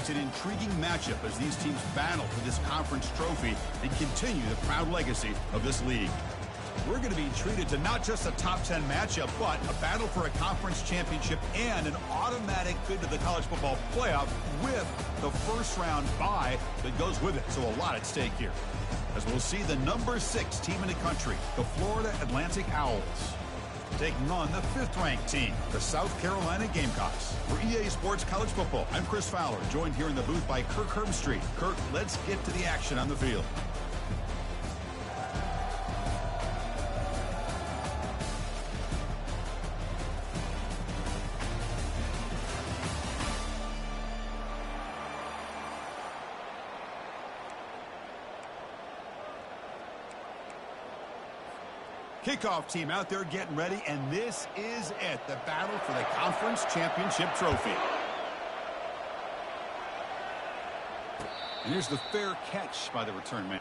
It's an intriguing matchup as these teams battle for this conference trophy and continue the proud legacy of this league. We're going to be treated to not just a top 10 matchup, but a battle for a conference championship and an automatic bid to the college football playoff with the first round bye that goes with it. So a lot at stake here, as we'll see the number 6 team in the country, the Florida Atlantic Owls, taking on the 5th-ranked team, the South Carolina Gamecocks. For EA Sports College Football, I'm Chris Fowler, joined here in the booth by Kirk Herbstreit. Kirk, let's get to the action on the field. Kickoff team out there getting ready, and this is it, the battle for the conference championship trophy. And here's the fair catch by the return man.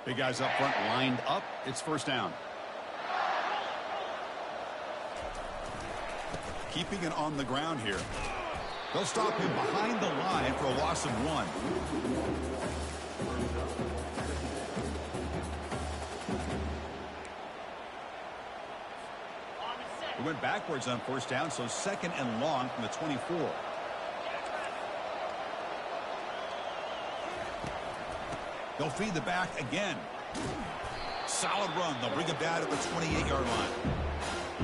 Big guys up front lined up. It's first down. Keeping it on the ground here. They'll stop him behind the line for a loss of 1. He went backwards on first down, so 2nd and long from the 24. They'll feed the back again. Solid run. They'll bring it down at the 28-yard line.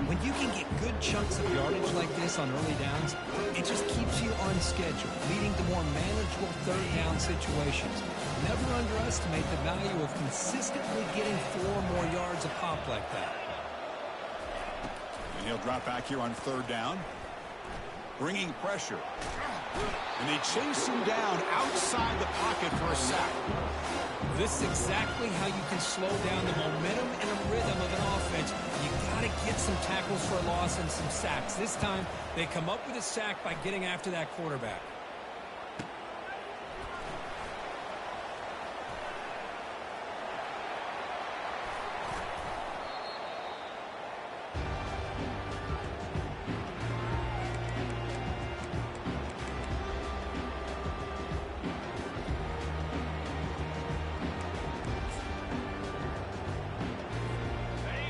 When you can get good chunks of yardage like this on early downs, it just keeps you on schedule, leading to more manageable third down situations. Never underestimate the value of consistently getting 4 more yards a pop like that. And he'll drop back here on 3rd down. Bringing pressure. And they chase him down outside the pocket for a sack. This is exactly how you can slow down the momentum and a rhythm of an offense. You got to get some tackles for a loss and some sacks. This time, they come up with a sack by getting after that quarterback.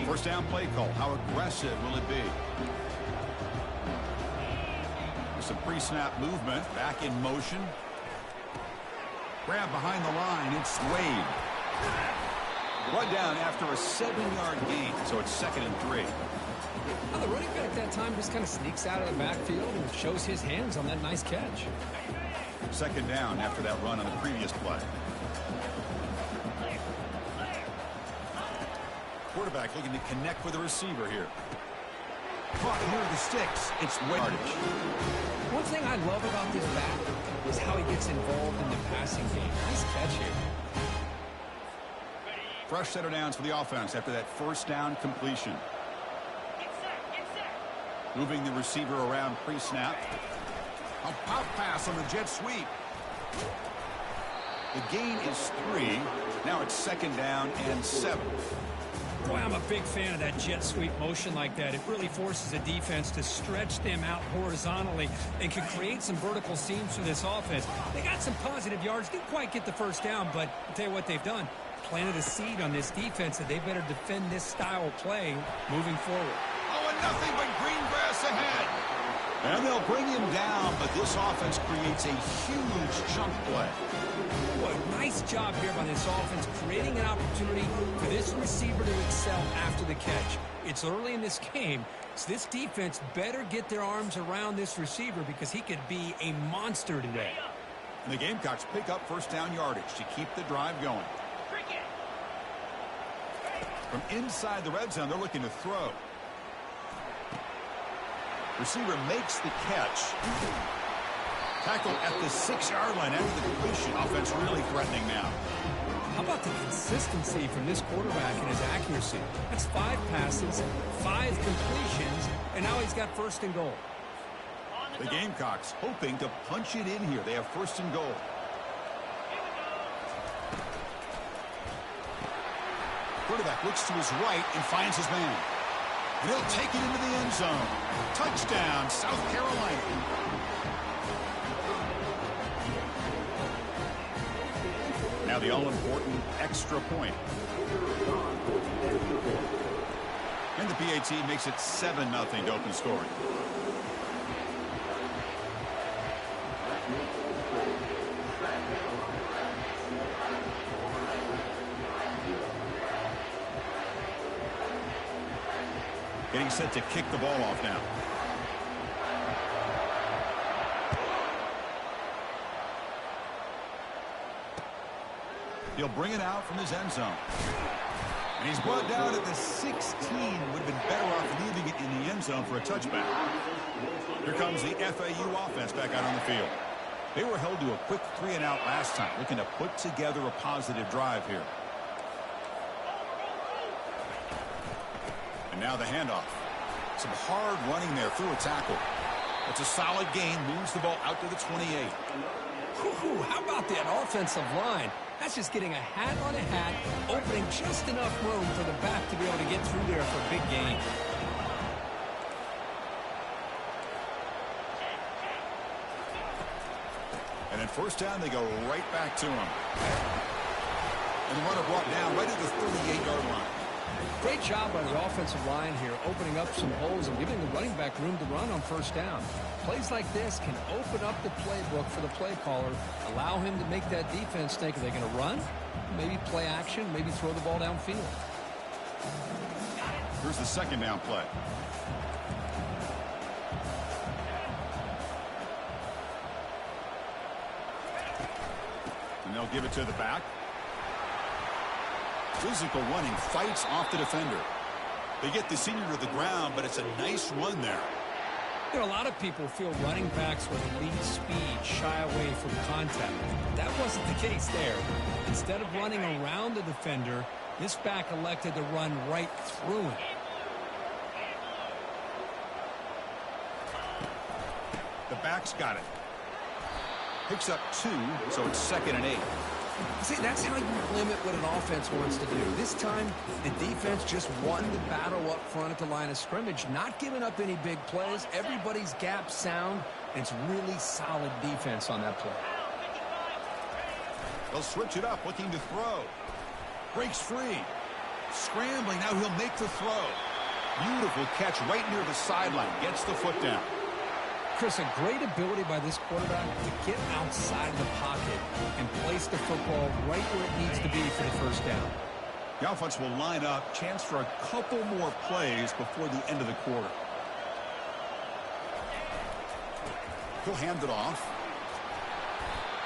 First down play call. How aggressive will it be? With some pre-snap movement. Back in motion. Grab behind the line. It's Wade. Run down after a 7-yard gain. So it's 2nd and 3. Now the running back that time just kind of sneaks out of the backfield and shows his hands on that nice catch. 2nd down after that run on the previous play. Quarterback looking to connect with the receiver here. Caught near the sticks. It's yardage. One thing I love about this back is how he gets involved in the passing game. Nice catch here. Fresh set of downs for the offense after that first down completion. Moving the receiver around pre-snap. A pop pass on the jet sweep. The gain is 3. Now it's 2nd down and 7. Boy, I'm a big fan of that jet sweep motion like that. It really forces a defense to stretch them out horizontally and can create some vertical seams for this offense. They got some positive yards. Didn't quite get the first down, but I'll tell you what they've done. Planted a seed on this defense that they better defend this style of play moving forward. Oh, and nothing but green grass ahead. And they'll bring him down, but this offense creates a huge chunk play. Boy, nice job here by this offense, creating an opportunity for this receiver to excel after the catch. It's early in this game, so this defense better get their arms around this receiver because he could be a monster today. And the Gamecocks pick up first down yardage to keep the drive going. From inside the red zone, they're looking to throw. Receiver makes the catch. Tackle at the 6-yard line after the completion. Offense really threatening now. How about the consistency from this quarterback and his accuracy? That's 5 passes, 5 completions, and now he's got first and goal. The Gamecocks hoping to punch it in here. They have first and goal. Quarterback looks to his right and finds his man. And he'll take it into the end zone. Touchdown, South Carolina. Now the all-important extra point. And the PAT makes it 7-0 to open scoring. Getting set to kick the ball off now. He'll bring it out from his end zone. And he's brought down at the 16. Would have been better off leaving it in the end zone for a touchback. Here comes the FAU offense back out on the field. They were held to a quick 3-and-out last time, looking to put together a positive drive here. And now the handoff. Some hard running there through a tackle. It's a solid gain. Moves the ball out to the 28. Ooh, how about that offensive line? That's just getting a hat on a hat, opening just enough room for the back to be able to get through there for a big gain. And then first down, they go right back to him. And the runner brought down right at the 38-yard line. Great job by the offensive line here, opening up some holes and giving the running back room to run on first down. Plays like this can open up the playbook for the play caller, allow him to make that defense think, are they going to run? Maybe play action, maybe throw the ball downfield. Here's the second down play. And they'll give it to the back. Physical running, fights off the defender. They get the senior to the ground, but it's a nice run there. You know, a lot of people feel running backs with elite speed shy away from contact. That wasn't the case there. Instead of running around the defender, this back elected to run right through him. The back's got it. Picks up 2, so it's 2nd and 8. See, that's how you limit what an offense wants to do. This time, the defense just won the battle up front at the line of scrimmage, not giving up any big plays. Everybody's gap sound, and it's really solid defense on that play. They'll switch it up, looking to throw. Breaks free. Scrambling, now he'll make the throw. Beautiful catch right near the sideline. Gets the foot down. Chris, a great ability by this quarterback to get outside of the pocket and place the football right where it needs to be for the first down. The offense will line up. Chance for a couple more plays before the end of the quarter. He'll hand it off.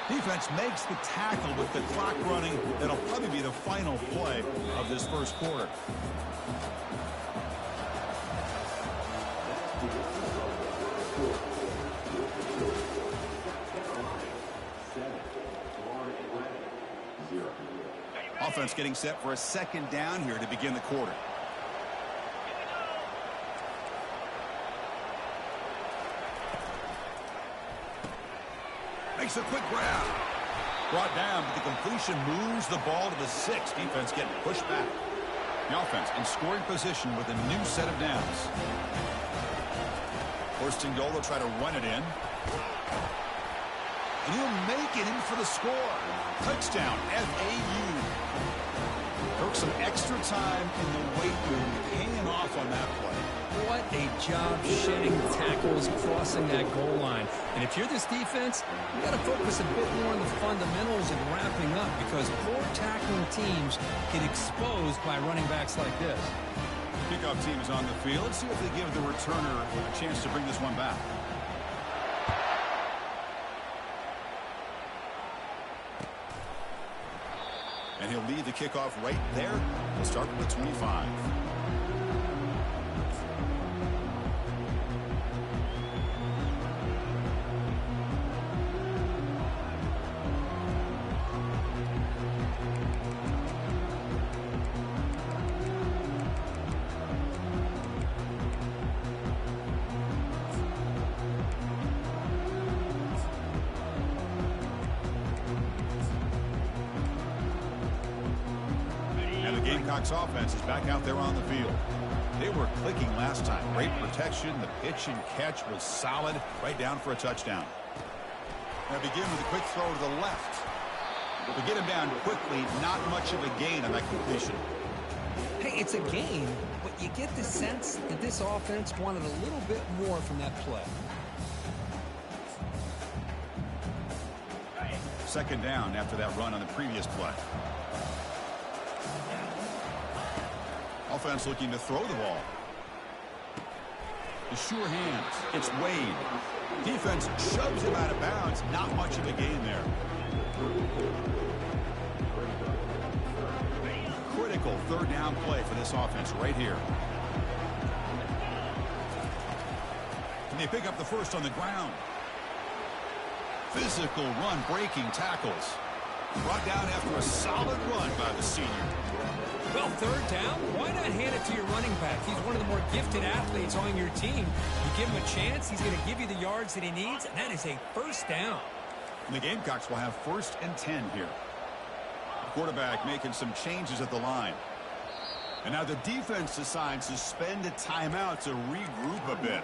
Defense makes the tackle with the clock running. That'll probably be the final play of this first quarter. Offense getting set for a second down here to begin the quarter. Makes a quick grab. Brought down, but the completion moves the ball to the 6. Defense getting pushed back. The offense in scoring position with a new set of downs. First and goal, they'll try to run it in. And he'll make it in for the score. Touchdown, FAU. Took some extra time in the weight room, hanging off on that play. What a job shedding tackle obstacles crossing that goal line. And if you're this defense, you got to focus a bit more on the fundamentals and wrapping up, because poor tackling teams get exposed by running backs like this. Kickoff team is on the field. Let's see if they give the returner a chance to bring this one back. And he'll lead the kickoff right there. We'll start with the 25. Gamecocks offense is back out there on the field. They were clicking last time. Great protection. The pitch and catch was solid. Right down for a touchdown. Now begin with a quick throw to the left. To get him down quickly, not much of a gain on that completion. Hey, it's a gain, but you get the sense that this offense wanted a little bit more from that play. Second down after that run on the previous play. Offense looking to throw the ball. The sure hands. It's Wade. Defense shoves him out of bounds. Not much of a gain there. Critical third down play for this offense right here. And they pick up the first on the ground. Physical run, breaking tackles. Brought down after a solid run by the senior. Well, third down, why not hand it to your running back? He's one of the more gifted athletes on your team. You give him a chance, he's going to give you the yards that he needs, and that is a first down. And the Gamecocks will have 1st and 10 here. The quarterback making some changes at the line. And now the defense decides to spend a timeout to regroup a bit.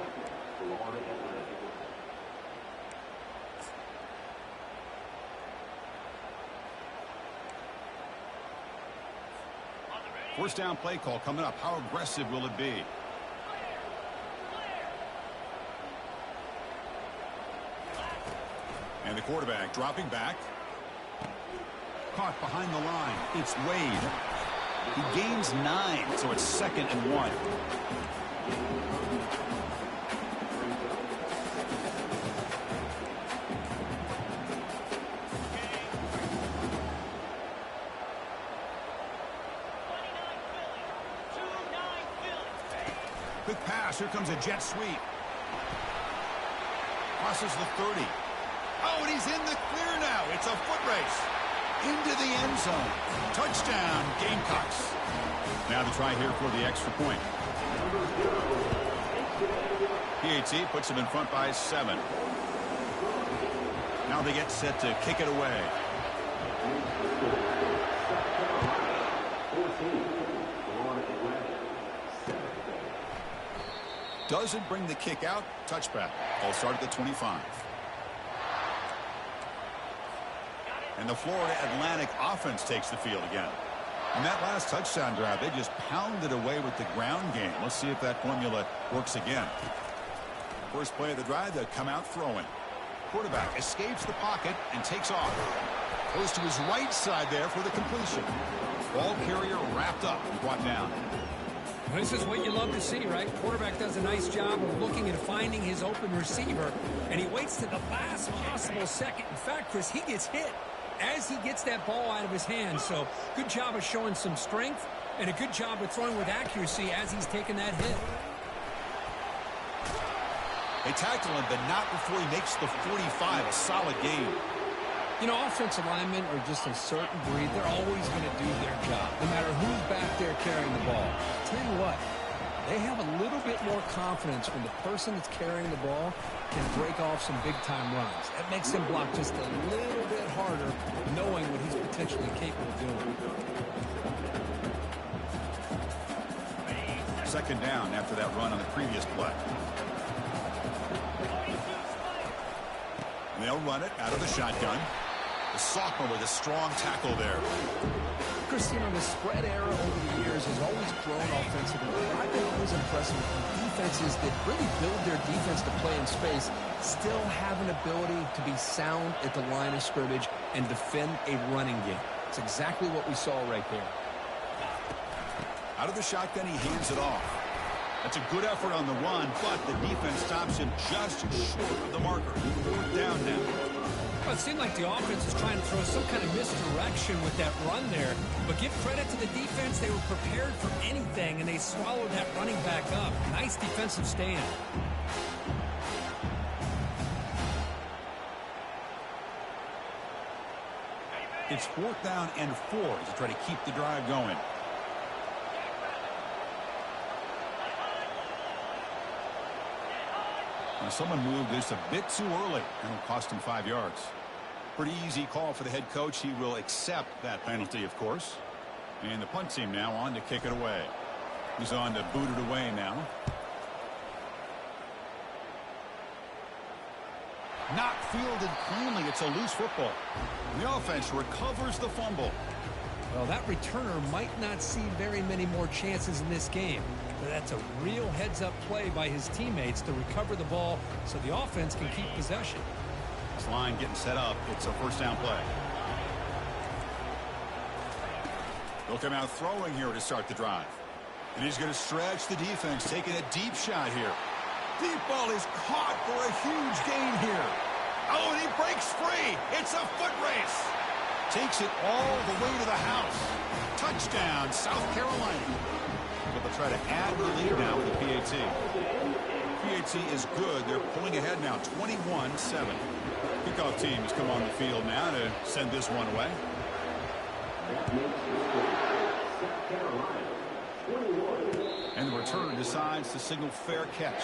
First down play call coming up. How aggressive will it be? And the quarterback dropping back. Caught behind the line. It's Wade. He gains 9, so it's 2nd and 1. Quick pass. Here comes a jet sweep. Crosses the 30. Oh, and he's in the clear now. It's a foot race. Into the end zone. Touchdown, Gamecocks. Now the try here for the extra point. PAT puts them in front by 7. Now they get set to kick it away. Doesn't bring the kick out. Touchback. Ball start at the 25. And the Florida Atlantic offense takes the field again. On that last touchdown drive, they just pounded away with the ground game. Let's see if that formula works again. First play of the drive, they'll come out throwing. Quarterback escapes the pocket and takes off. Goes to his right side there for the completion. Ball carrier wrapped up and brought down. This is what you love to see, right? Quarterback does a nice job of looking and finding his open receiver, and he waits to the last possible second. In fact, Chris, he gets hit as he gets that ball out of his hands. So good job of showing some strength and a good job of throwing with accuracy as he's taking that hit. They tackle him, but not before he makes the 45. A solid game. You know, offensive linemen are just a certain breed. They're always going to do their job, no matter who's back there carrying the ball. I'll tell you what, they have a little bit more confidence when the person that's carrying the ball can break off some big-time runs. That makes them block just a little bit harder, knowing what he's potentially capable of doing. Second down after that run on the previous play. And they'll run it out of the shotgun. The sophomore with a strong tackle there. accuracy on the spread era over the years has always grown offensively. I've been always impressed with defenses that really build their defense to play in space, still have an ability to be sound at the line of scrimmage and defend a running game. It's exactly what we saw right there. Out of the shotgun, he hands it off. That's a good effort on the run, but the defense stops him just short of the marker. 4th down now. Well, it seemed like the offense was trying to throw some kind of misdirection with that run there. But give credit to the defense. They were prepared for anything, and they swallowed that running back up. Nice defensive stand. It's 4th down and 4 to try to keep the drive going. Now someone moved this a bit too early, and it'll cost him 5 yards. Pretty easy call for the head coach. He will accept that penalty, of course. And the punt team now on to kick it away. He's on to boot it away now. Not fielded cleanly. It's a loose football. And the offense recovers the fumble. Well, that returner might not see very many more chances in this game. But that's a real heads-up play by his teammates to recover the ball so the offense can keep possession. This line getting set up. It's a 1st down play. They'll come out throwing here to start the drive. And he's going to stretch the defense, taking a deep shot here. Deep ball is caught for a huge gain here. Oh, and he breaks free. It's a foot race. Takes it all the way to the house. Touchdown, South Carolina. But they'll try to add the lead now with the PAT. PAT is good. They're pulling ahead now, 21-7. Kickoff team has come on the field now to send this one away. And the returner decides to signal fair catch.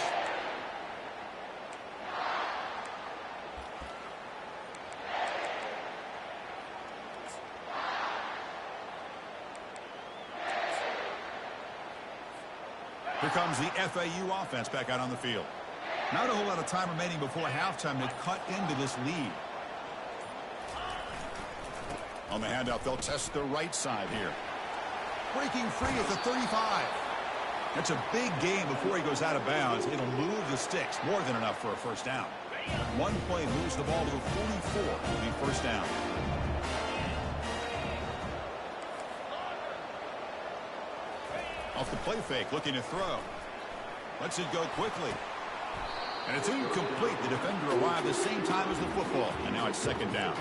Here comes the FAU offense back out on the field. Not a whole lot of time remaining before halftime to cut into this lead. On the handout, they'll test the right side here. Breaking free at the 35. That's a big gain before he goes out of bounds. It'll move the sticks. More than enough for a 1st down. One play moves the ball to the 44. It'll be 1st down. Off the play fake, looking to throw. Lets it go quickly. And it's incomplete. The defender arrived the same time as the football. And now it's 2nd down.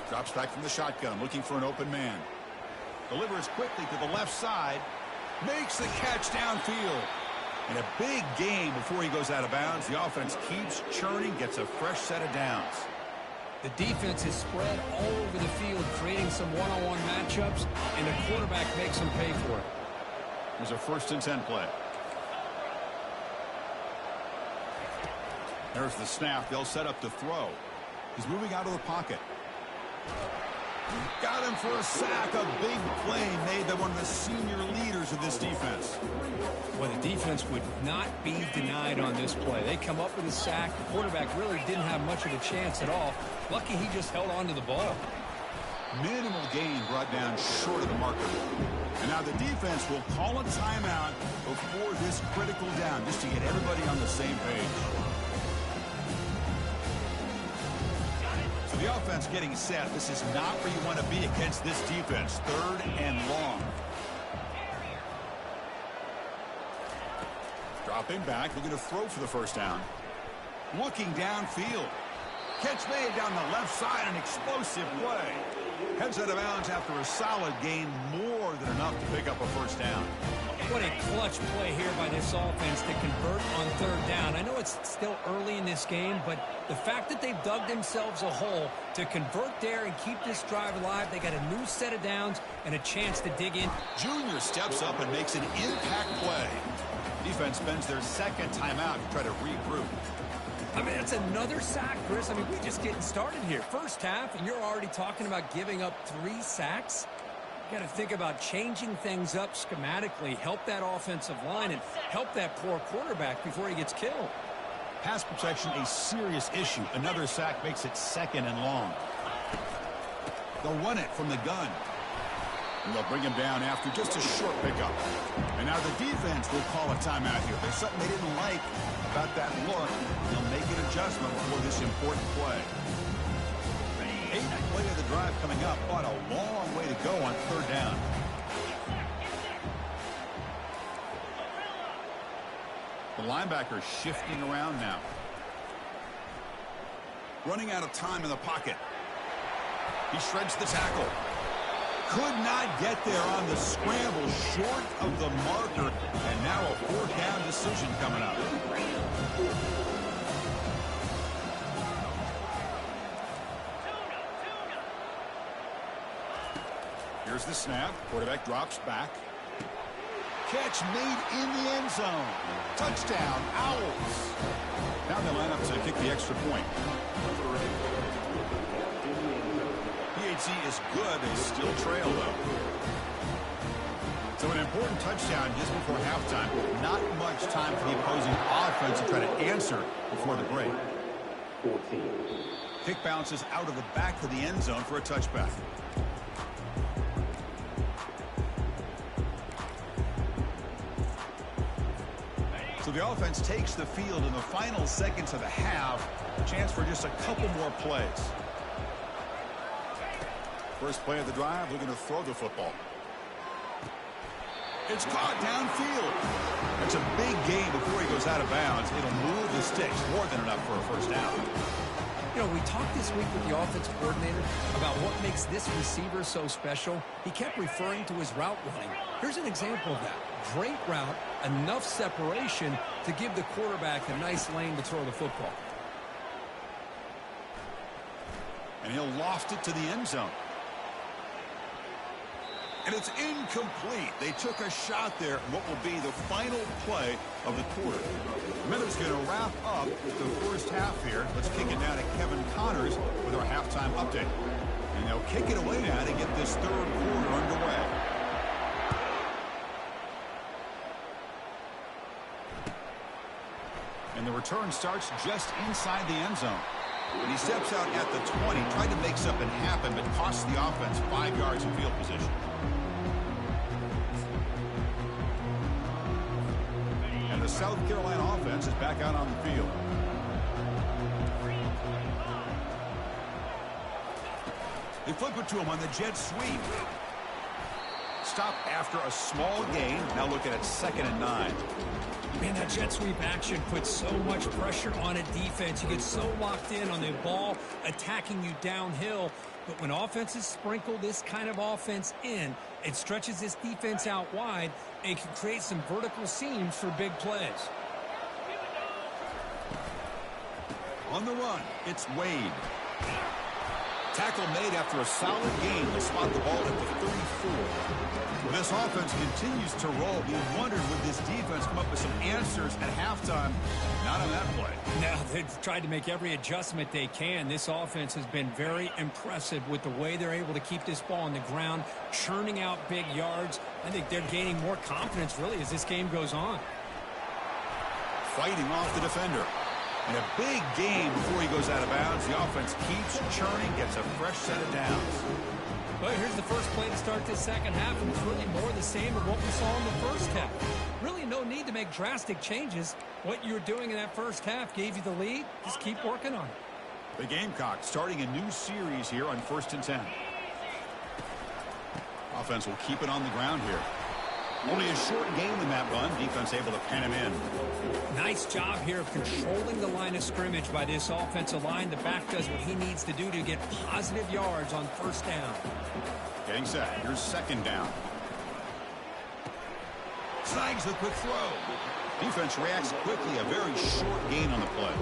Drops back from the shotgun, looking for an open man. Delivers quickly to the left side. Makes the catch downfield. And a big gain before he goes out of bounds. The offense keeps churning, gets a fresh set of downs. The defense is spread all over the field, creating some one-on-one matchups, and the quarterback makes them pay for it. There's a 1st and 10 play. There's the snap. They'll set up to throw. He's moving out of the pocket. Got him for a sack. A big play made by one of the senior leaders of this defense. Well, the defense would not be denied on this play. They come up with a sack. The quarterback really didn't have much of a chance at all. Lucky he just held on to the ball. Minimal gain brought down short of the marker. And now the defense will call a timeout before this critical down, just to get everybody on the same page. So the offense getting set. This is not where you want to be against this defense. 3rd and long. Dropping back, looking to throw for the 1st down. Looking downfield. Catch made down the left side, an explosive play. Heads out of bounds after a solid gain, more than enough to pick up a 1st down. What a clutch play here by this offense to convert on 3rd down. I know it's still early in this game, but the fact that they've dug themselves a hole to convert there and keep this drive alive, they got a new set of downs and a chance to dig in. Junior steps up and makes an impact play. Defense spends their 2nd timeout to try to regroup. I mean, that's another sack, Chris. I mean, we're just getting started here. First half, and you're already talking about giving up 3 sacks? You got to think about changing things up schematically, help that offensive line, and help that poor quarterback before he gets killed. Pass protection, a serious issue. Another sack makes it 2nd and long. They'll run it from the gun. And they'll bring him down after just a short pickup. And now the defense will call a timeout here. There's something they didn't like about that look. They'll make an adjustment for this important play. 8th play of the drive coming up, but a long way to go on 3rd down. The linebacker shifting around now. Running out of time in the pocket. He shreds the tackle. Could not get there on the scramble, short of the marker, and now a 4th down decision coming up. Here's the snap. Quarterback drops back. Catch made in the end zone. Touchdown, Owls. Now they line up to kick the extra point. PHC is good. They still trail, though. So an important touchdown just before halftime. Not much time for the opposing offense to try to answer before the break. Kick bounces out of the back of the end zone for a touchback. So the offense takes the field in the final seconds of the half. A chance for just a couple more plays. First play of the drive, they're going to throw the football. It's caught downfield. That's a big gain before he goes out of bounds. It'll move the sticks, more than enough for a 1st down. You know, we talked this week with the offensive coordinator about what makes this receiver so special. He kept referring to his route running. Here's an example of that. Great route, enough separation to give the quarterback a nice lane to throw the football. And he'll loft it to the end zone. And it's incomplete. They took a shot there. What will be the final play of the quarter. The Minnows going to wrap up the first half here. Let's kick it down to Kevin Connors with our halftime update. And they'll kick it away now to get this 3rd quarter underway. And the return starts just inside the end zone. And he steps out at the 20, tried to make something happen, but cost the offense 5 yards in field position. And the South Carolina offense is back out on the field. They flip it to him on the jet sweep. Stop after a small gain. Now looking at 2nd and 9. Man, that jet sweep action puts so much pressure on a defense. You get so locked in on the ball attacking you downhill. But when offenses sprinkle this kind of offense in, it stretches this defense out wide and can create some vertical seams for big plays. On the run, it's Wade. Tackle made after a solid gain. They'll spot the ball at the 34. This offense continues to roll. We wondered, would this defense come up with some answers at halftime? Not on that play. Now, they've tried to make every adjustment they can. This offense has been very impressive with the way they're able to keep this ball on the ground, churning out big yards. I think they're gaining more confidence, really, as this game goes on. Fighting off the defender. And a big game before he goes out of bounds. The offense keeps churning, gets a fresh set of downs. Well, here's the first play to start this second half, and it's really more the same of what we saw in the first half. Really no need to make drastic changes. What you were doing in that first half gave you the lead. Just keep working on it. The Gamecocks starting a new series here on 1st and 10. Offense will keep it on the ground here. Only a short gain in that run. Defense able to pen him in. Nice job here of controlling the line of scrimmage by this offensive line. The back does what he needs to do to get positive yards on 1st down. Getting set. Here's 2nd down. Snags the quick throw. Defense reacts quickly. A very short gain on the play.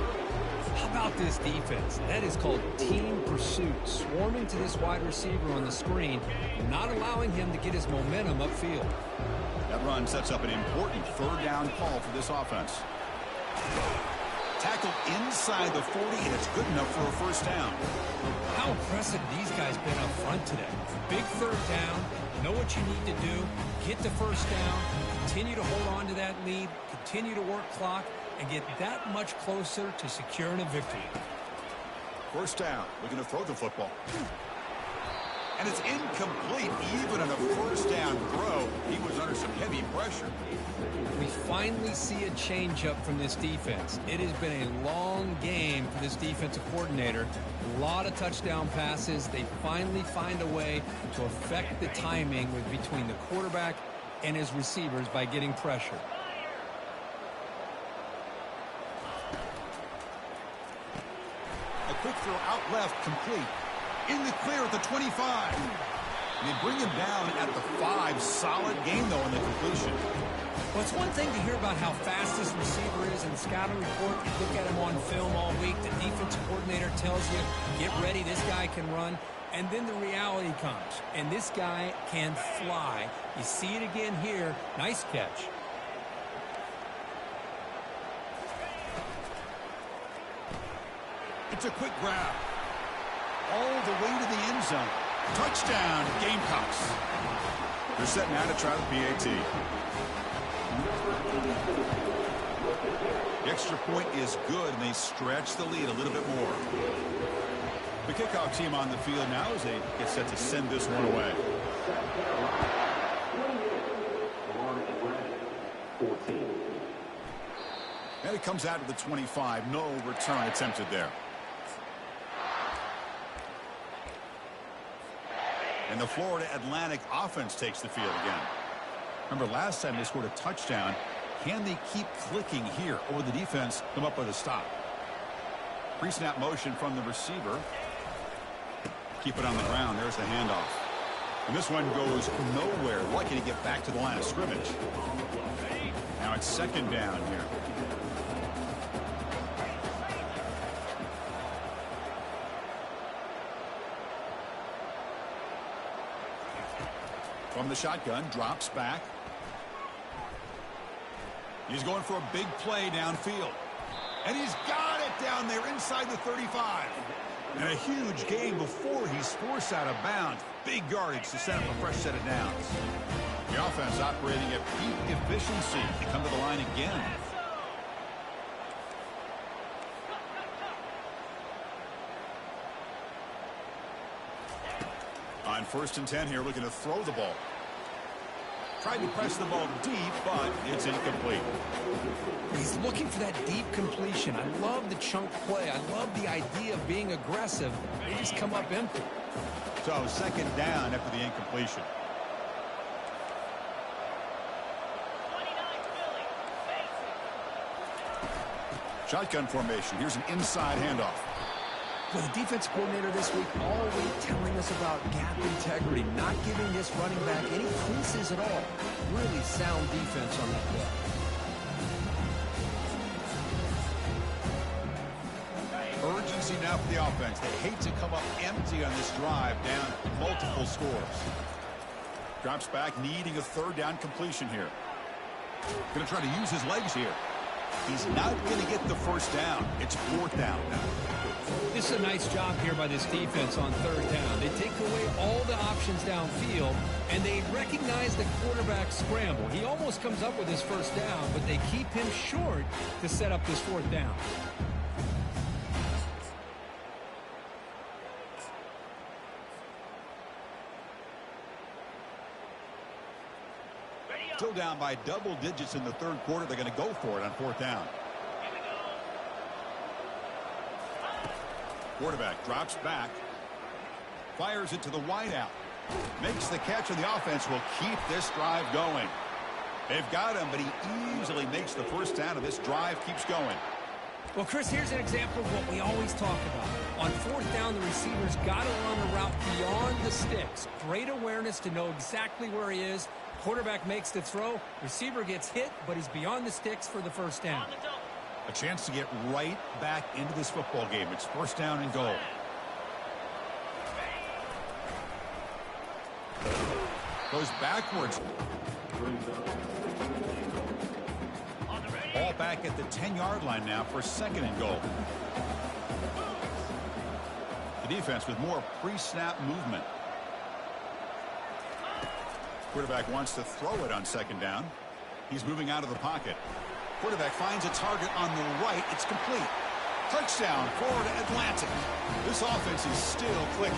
How about this defense? That is called team pursuit. Swarming to this wide receiver on the screen, not allowing him to get his momentum upfield. That run sets up an important 3rd down call for this offense. Tackled inside the 40, and it's good enough for a first down. How impressive these guys been up front today. Big third down, know what you need to do, get the first down, continue to hold on to that lead, continue to work clock, and get that much closer to securing a victory. First down, looking to throw the football. And it's incomplete. Even on a first down throw, he was under some heavy pressure. We finally see a changeup from this defense. It has been a long game for this defensive coordinator. A lot of touchdown passes. They finally find a way to affect the timing between the quarterback and his receivers by getting pressure. A quick throw out left, complete. In the clear at the 25. And they bring him down at the 5. Solid game, though, on the completion. Well, it's one thing to hear about how fast this receiver is in the scouting report. You look at him on film all week. The defensive coordinator tells you, get ready, this guy can run. And then the reality comes. And this guy can fly. You see it again here. Nice catch. It's a quick grab. All the way to the end zone. Touchdown, Gamecocks. They're setting out to try the PAT. The extra point is good, and they stretch the lead a little bit more. The kickoff team on the field now as they get set to send this one away. And it comes out to the 25. No return attempted there. And the Florida Atlantic offense takes the field again. Remember, last time they scored a touchdown. Can they keep clicking here, or will the defense come up with a stop? Pre-snap motion from the receiver. Keep it on the ground. There's the handoff. And this one goes nowhere. Lucky to get back to the line of scrimmage. Now it's second down here. From the shotgun, drops back. He's going for a big play downfield. And he's got it down there inside the 35. And a huge gain before he's forced out of bounds. Big yardage to set up a fresh set of downs. The offense operating at peak efficiency. They come to the line again. On 1st and 10 here, looking to throw the ball. Tried to press the ball deep, but it's incomplete. He's looking for that deep completion. I love the chunk play. I love the idea of being aggressive. They just come up empty. So second down after the incompletion. Shotgun formation. Here's an inside handoff. Well, the defense coordinator this week all week telling us about gap integrity, not giving this running back any creases at all. Really sound defense on that play. Urgency now for the offense. They hate to come up empty on this drive, down multiple scores. Drops back, needing a third down completion here. Going to try to use his legs here. He's not going to get the first down. It's 4th down now. This is a nice job here by this defense on 3rd down. They take away all the options downfield, and they recognize the quarterback scramble. He almost comes up with his first down, but they keep him short to set up this 4th down. Still down by double digits in the 3rd quarter. They're going to go for it on 4th down. Quarterback drops back. Fires it to the wideout. Makes the catch, and the offense will keep this drive going. They've got him, but he easily makes the first down, and this drive keeps going. Well, Chris, here's an example of what we always talk about. On 4th down, the receiver's got to run the route beyond the sticks. Great awareness to know exactly where he is. Quarterback makes the throw. Receiver gets hit, but he's beyond the sticks for the first down. A chance to get right back into this football game. It's 1st down and goal. Goes backwards. Ball ball back at the 10-yard line now for 2nd and goal. The defense with more pre-snap movement. Quarterback wants to throw it on 2nd down. He's moving out of the pocket. Quarterback finds a target on the right. It's complete. Touchdown, Florida Atlantic. This offense is still clicking.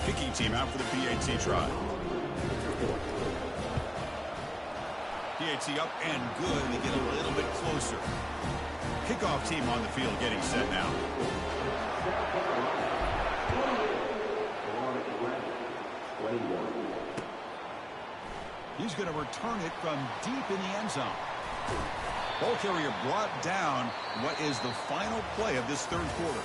Kicking team out for the PAT try. PAT up and good. They get a little bit closer. Kickoff team on the field getting set now. He's going to return it from deep in the end zone. Ball carrier brought down. What is the final play of this 3rd quarter?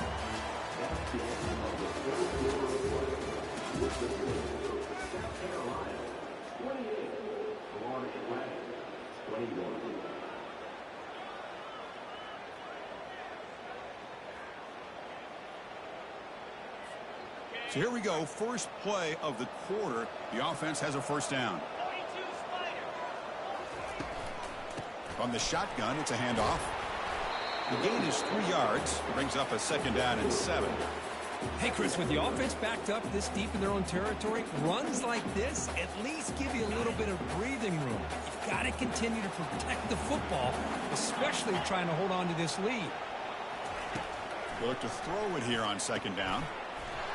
So here we go. First play of the quarter. The offense has a 1st down. From the shotgun, it's a handoff. The gain is 3 yards. Brings up a 2nd down and 7. Hey, Chris, with the offense backed up this deep in their own territory, runs like this at least give you a little bit of breathing room. You've got to continue to protect the football, especially trying to hold on to this lead. He'll look to throw it here on 2nd down.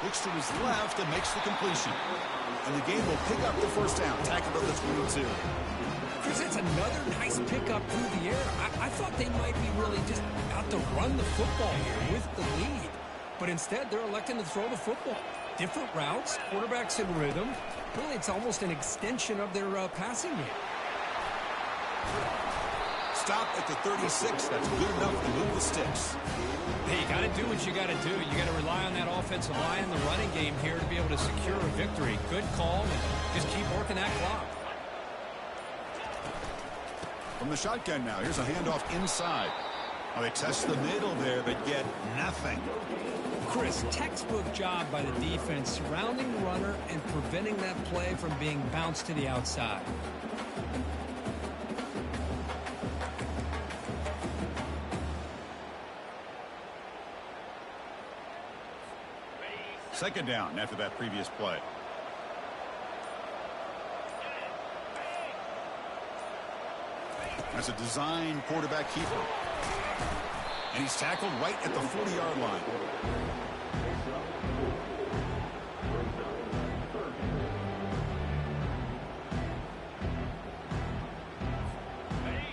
Looks to his left and makes the completion. And the game will pick up the 1st down. Tackled at the 22. Chris, that's another nice pickup through the air. I thought they might be really just out to run the football here with the lead. But instead, they're electing to throw the football. Different routes, quarterbacks in rhythm. Really, it's almost an extension of their passing game. Stop at the 36. That's good enough to move the sticks. Hey, you got to do what you got to do. You got to rely on that offensive line in the running game here to be able to secure a victory. Good call, and just keep working that clock. From the shotgun now, here's a handoff inside. Well, they test the middle there, but get nothing. Chris, textbook job by the defense surrounding the runner and preventing that play from being bounced to the outside. 2nd down after that previous play. As a design quarterback keeper. And he's tackled right at the 40-yard line.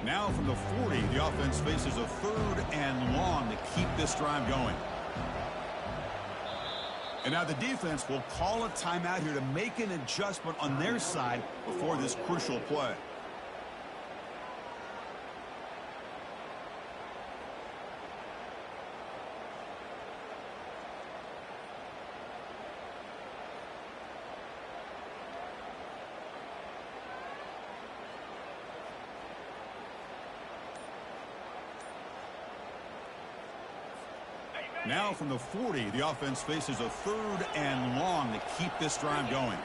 Now from the 40, the offense faces a 3rd and long to keep this drive going. And now the defense will call a timeout here to make an adjustment on their side before this crucial play. Now from the 40, the offense faces a 3rd and long to keep this drive going.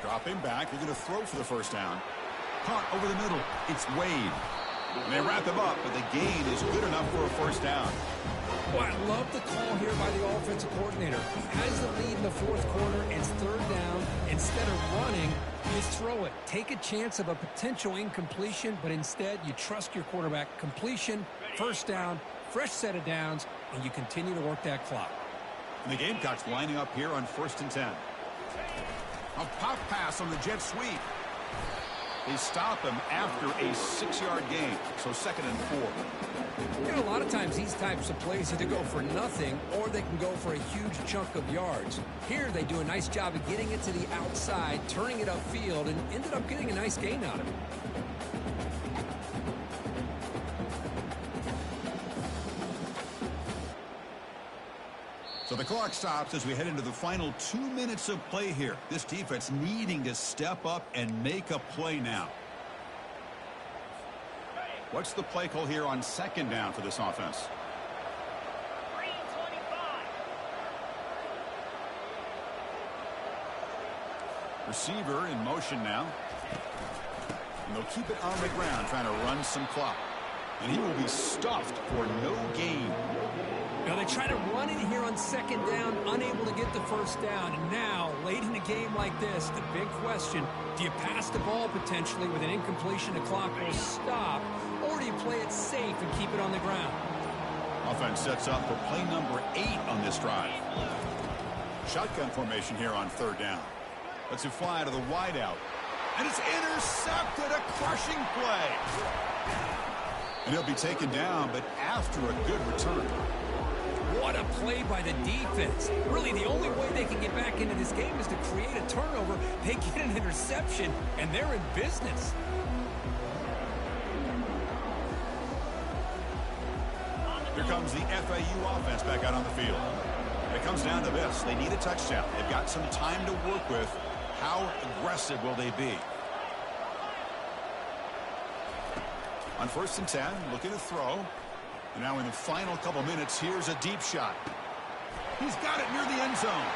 Dropping back, they're going to throw for the 1st down. Caught over the middle. It's Wade. And they wrap him up, but the gain is good enough for a 1st down. Well, I love the call here by the offensive coordinator. Has the lead in the 4th quarter. It's 3rd down. Instead of running, you throw it. Take a chance of a potential incompletion, but instead you trust your quarterback. Completion, 1st down, fresh set of downs, and you continue to work that clock. And the Gamecocks lining up here on 1st and 10. A pop pass on the jet sweep. They stop him after a 6-yard gain, so 2nd and 4. You know, a lot of times these types of plays either go for nothing or they can go for a huge chunk of yards. Here they do a nice job of getting it to the outside, turning it upfield, and ended up getting a nice gain out of it. So the clock stops as we head into the final 2 minutes of play here. This defense needing to step up and make a play now. What's the play call here on 2nd down for this offense? Receiver in motion now. And they'll keep it on the ground, trying to run some clock. And he will be stuffed for no gain. Now they try to run in here on second down, unable to get the first down. And now, late in a game like this, the big question, do you pass the ball potentially with an incompletion, the clock will stop, or do you play it safe and keep it on the ground? Offense sets up for play number 8 on this drive. Shotgun formation here on third down. Lets it fly to the wideout. And it's intercepted, a crushing play. And he'll be taken down, but after a good return. What a play by the defense. Really, the only way they can get back into this game is to create a turnover. They get an interception, and they're in business. Here comes the FAU offense back out on the field. It comes down to this. They need a touchdown. They've got some time to work with. How aggressive will they be? On 1st and 10, looking to throw. And now in the final couple minutes, here's a deep shot. He's got it near the end zone.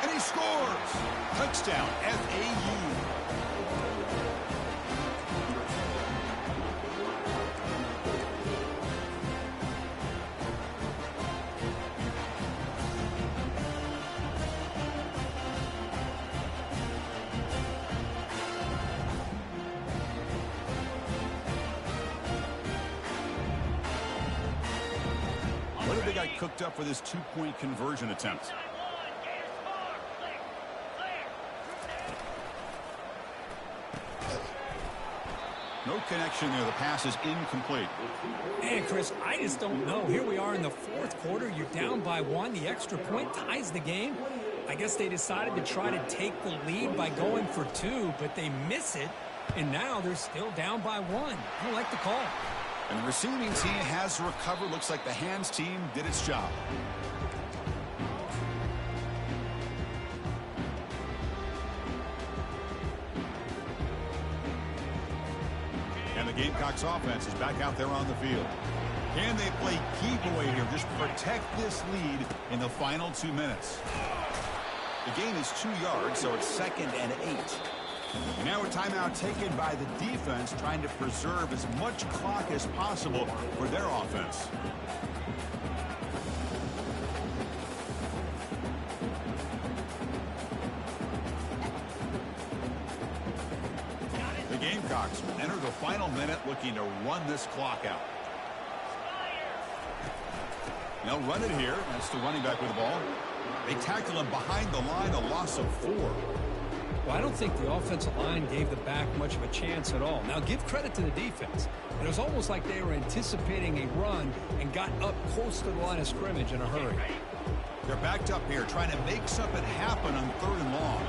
And he scores. Touchdown, FAU. They got cooked up for this 2-point conversion attempt. No connection there. The pass is incomplete. And Chris, I just don't know. Here we are in the 4th quarter. You're down by 1. The extra point ties the game. I guess they decided to try to take the lead by going for 2, but they miss it. And now they're still down by 1. I don't like the call. And the receiving team has recovered. Looks like the hands team did its job. And the Gamecocks offense is back out there on the field. Can they play keep away here? Just protect this lead in the final 2 minutes. The gain is 2 yards, so it's 2nd and 8. And now a timeout taken by the defense, trying to preserve as much clock as possible for their offense. The Gamecocks enter the final minute looking to run this clock out. They'll run it here. That's the running back with the ball. They tackle him behind the line, a loss of 4. Well, I don't think the offensive line gave the back much of a chance at all. Now, give credit to the defense. It was almost like they were anticipating a run and got up close to the line of scrimmage in a hurry. They're backed up here, trying to make something happen on 3rd and long.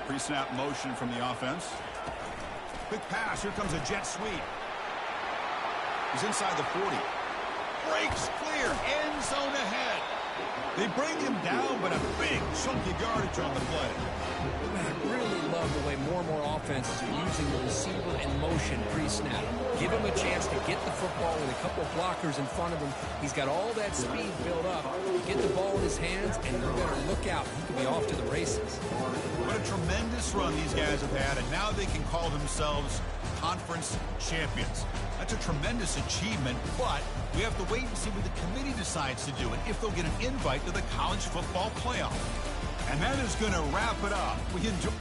Pre-snap motion from the offense. Quick pass. Here comes a jet sweep. He's inside the 40. Breaks clear. End zone ahead. They bring him down, but a big chunk of yardage on the play. I really love the way more and more offenses are using the receiver in motion pre-snap. Give him a chance to get the football with a couple of blockers in front of him. He's got all that speed built up. Get the ball in his hands, and you better look out. He could be off to the races. What a tremendous run these guys have had, and now they can call themselves conference champions. That's a tremendous achievement, but we have to wait and see what the committee decides to do and if they'll get an invite to the college football playoff. And that is going to wrap it up. We enjoy